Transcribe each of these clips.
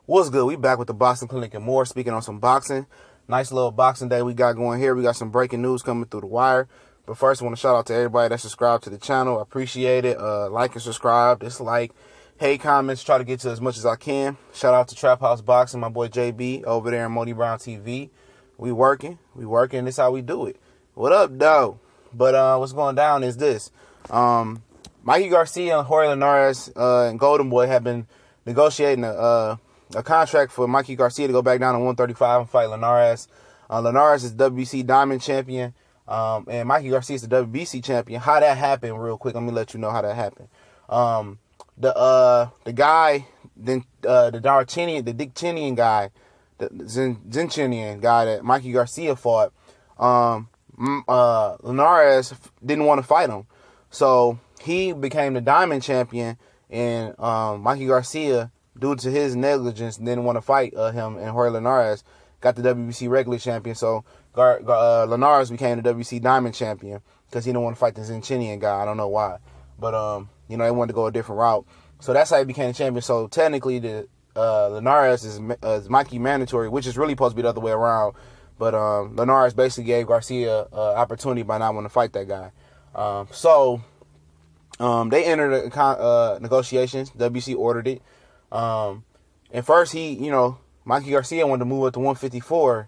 What's good? We back with the Boxing Clinic and more, speaking on some boxing. Nice little boxing day we got going here. We got some breaking news coming through the wire. But first, I want to shout out to everybody that subscribed to the channel. I appreciate it. Like and subscribe, dislike, hate, comments. Try to get to as much as I can. Shout out to Trap House Boxing, my boy JB over there in Modi Brown TV. We working. This is how we do it. What up, though? But what's going down is this. Mikey Garcia and Jorge Linares and Golden Boy have been negotiating a contract for Mikey Garcia to go back down to 135 and fight Linares. Linares is WBC Diamond champion, and Mikey Garcia is the WBC champion. How that happened, real quick, let me let you know how that happened. The guy, then the Dictinian guy, the Zinchinian guy that Mikey Garcia fought, Linares didn't want to fight him, so he became the Diamond champion, and Mikey Garcia, due to his negligence, didn't want to fight him, and Jorge Linares got the WBC regular champion. So Linares became the WBC Diamond champion because he didn't want to fight the Zinchinian guy. I don't know why, but they wanted to go a different route. So that's how he became the champion. So technically, the Linares is Mikey mandatory, which is really supposed to be the other way around. But Linares basically gave Garcia opportunity by not wanting to fight that guy. They entered negotiations. WBC ordered it. And first Mikey Garcia wanted to move up to 154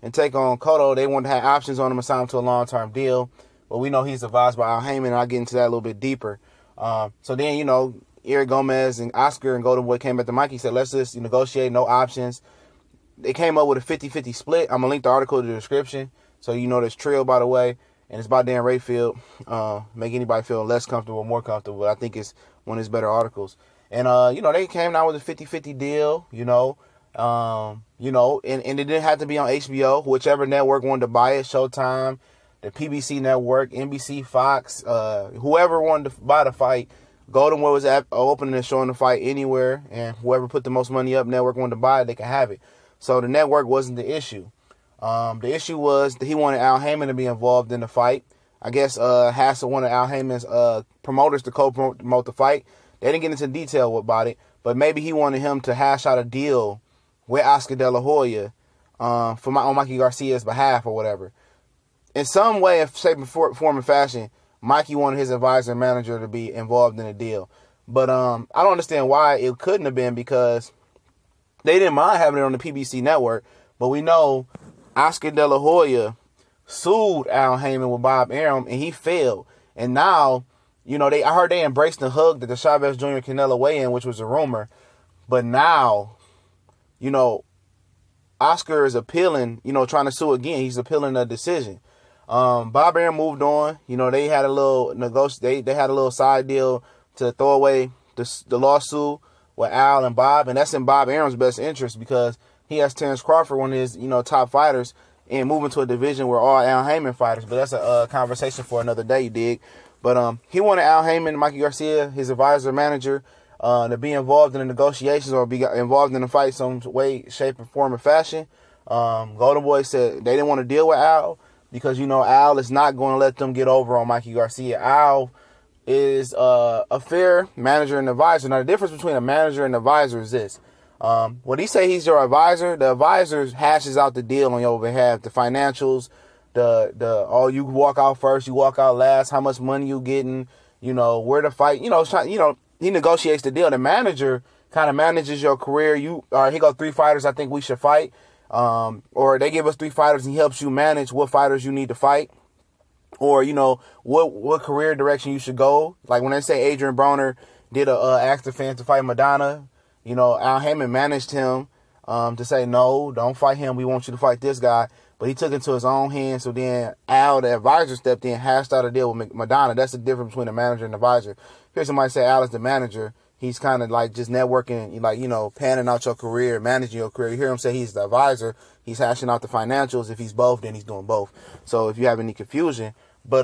and take on Cotto. They wanted to have options on him and sign him to a long-term deal. But we know he's advised by Al Heyman, and I'll get into that a little bit deeper. So then, Eric Gomez and Oscar and Golden Boy came back to Mikey and said, let's just negotiate, no options. They came up with a 50-50 split. I'm going to link the article in the description. So this Trill, by the way. And it's by Dan Rayfield. Make anybody feel less comfortable or more comfortable. But I think it's one of his better articles. And, they came down with a 50-50 deal, and it didn't have to be on HBO, whichever network wanted to buy it, Showtime, the PBC network, NBC, Fox, whoever wanted to buy the fight. Golden Boy was opening and showing the fight anywhere, and whoever put the most money up, network wanted to buy it, they could have it. So the network wasn't the issue. The issue was that he wanted Al Heyman to be involved in the fight. I guess Hassel wanted Al Heyman's promoters to co-promote the fight. They didn't get into detail about it, but maybe he wanted him to hash out a deal with Oscar De La Hoya on Mikey Garcia's behalf or whatever. In some way, shape, form, and fashion, Mikey wanted his advisor and manager to be involved in the deal. But I don't understand why it couldn't have been, because they didn't mind having it on the PBC network. But we know Oscar De La Hoya sued Al Heyman with Bob Arum, and he failed. And now, I heard they embraced the hug that the Chavez Jr. Canelo weigh-in, which was a rumor. But now, Oscar is appealing, trying to sue again. He's appealing the decision. Bob Arum moved on. They had a little they had a little side deal to throw away the lawsuit with Al and Bob, and that's in Bob Arum's best interest, because he has Terrence Crawford, one of his top fighters, and moving to a division where all Al Heyman fighters. But that's a conversation for another day, you dig? But he wanted Al Heyman, Mikey Garcia, his advisor, manager, to be involved in the negotiations or be involved in the fight some way, shape, and form, and fashion. Golden Boy said they didn't want to deal with Al because, Al is not going to let them get over on Mikey Garcia. Al is a fair manager and advisor. Now, the difference between a manager and advisor is this. When he say he's your advisor, the advisor hashes out the deal on your behalf, the financials, you walk out first, you walk out last, how much money you getting, where to fight, he negotiates the deal. The manager kind of manages your career. He got 3 fighters I think we should fight. Or they give us 3 fighters and he helps you manage what fighters you need to fight. Or, what career direction you should go. Like when they say Adrian Broner did ask the fans to fight Madonna, Al Heyman managed him to say, no, don't fight him. We want you to fight this guy. But he took it into his own hands. So then Al, the advisor, stepped in, hashed out a deal with Madonna. That's the difference between a manager and advisor. Hear somebody say Al is the manager. He's kind of like just networking, panning out your career, managing your career. You hear him say he's the advisor. He's hashing out the financials. If he's both, then he's doing both. So if you have any confusion. But,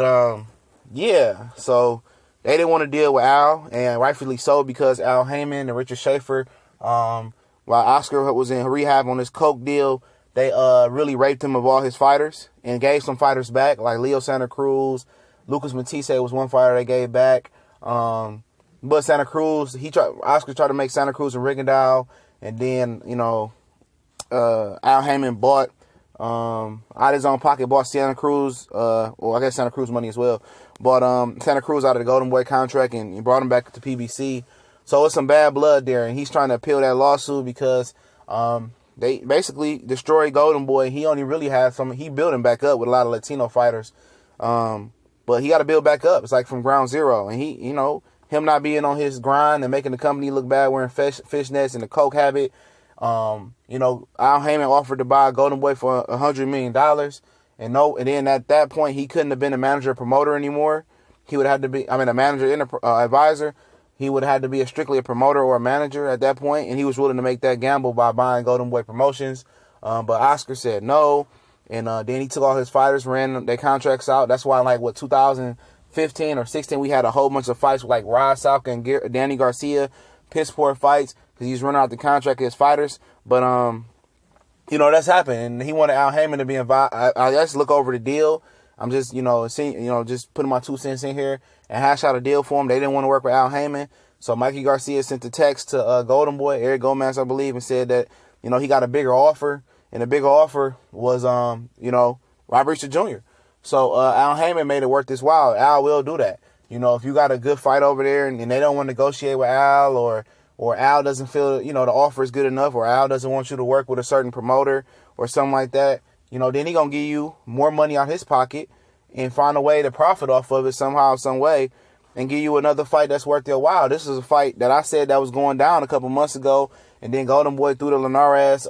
so they didn't want to deal with Al, and rightfully so, because Al Heyman and Richard Schaefer, while Oscar was in rehab on his coke deal, they really raped him of all his fighters and gave some fighters back, like Leo Santa Cruz. Lucas Matisse was one fighter they gave back. But Santa Cruz, Oscar tried to make Santa Cruz and Rigondeaux And then, Al Heyman bought, out of his own pocket, bought Santa Cruz, I guess Santa Cruz money as well, bought Santa Cruz out of the Golden Boy contract and he brought him back to PBC. So it's some bad blood there, and he's trying to appeal that lawsuit because they basically destroyed Golden Boy. He only really had he built him back up with a lot of Latino fighters. But he got to build back up. It's like from ground zero. And he, him not being on his grind and making the company look bad, wearing fishnets and the coke habit. Al Heyman offered to buy Golden Boy for $100 million. And then at that point, he couldn't have been a manager or promoter anymore. He would have to be, a manager and advisor. He would have had to be strictly a promoter or a manager at that point, and he was willing to make that gamble by buying Golden Boy Promotions. But Oscar said no, and then he took all his fighters, ran their contracts out. That's why, 2015 or 16, we had a whole bunch of fights with Rod Salka and Danny Garcia, piss poor fights, because he's running out the contract of his fighters. But that's happened, and he wanted Al Heyman to be involved. I just look over the deal. I'm just, just putting my 2 cents in here and hash out a deal for him. They didn't want to work with Al Heyman. So Mikey Garcia sent a text to Golden Boy, Eric Gomez, I believe, and said that, he got a bigger offer. And the bigger offer was, Robert Easter Jr. So Al Heyman made it worth his while. Al will do that. If you got a good fight over there and they don't want to negotiate with Al, or Al doesn't feel, the offer is good enough, or Al doesn't want you to work with a certain promoter or something like that, then he going to give you more money out his pocket and find a way to profit off of it somehow, some way, and give you another fight that's worth your while. This is a fight that I said that was going down a couple months ago, and then Golden Boy threw the Linares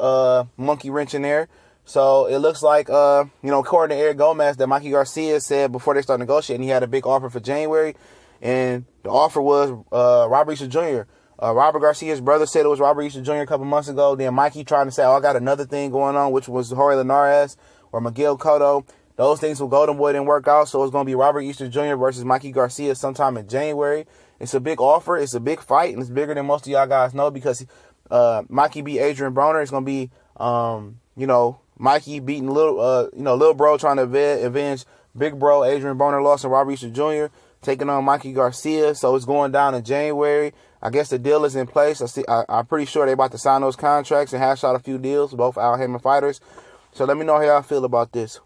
monkey wrench in there. So it looks like, according to Eric Gomez, that Mikey Garcia said before they start negotiating, he had a big offer for January, and the offer was Robert Easter Jr. Robert Garcia's brother said it was Robert Easter Jr. a couple months ago. Then Mikey trying to say, I got another thing going on, which was Jorge Linares or Miguel Cotto. Those things with Golden Boy didn't work out, so it's going to be Robert Easter Jr. versus Mikey Garcia sometime in January. It's a big offer. It's a big fight, and it's bigger than most of y'all guys know because Mikey beat Adrian Broner. It's going to be, Mikey beating little bro trying to avenge big bro. Adrian Broner lost to Robert Easter Jr., taking on Mikey Garcia. So it's going down in January. I guess the deal is in place. I'm pretty sure they're about to sign those contracts and hash out a few deals, both Al Heyman fighters. So let me know how y'all feel about this.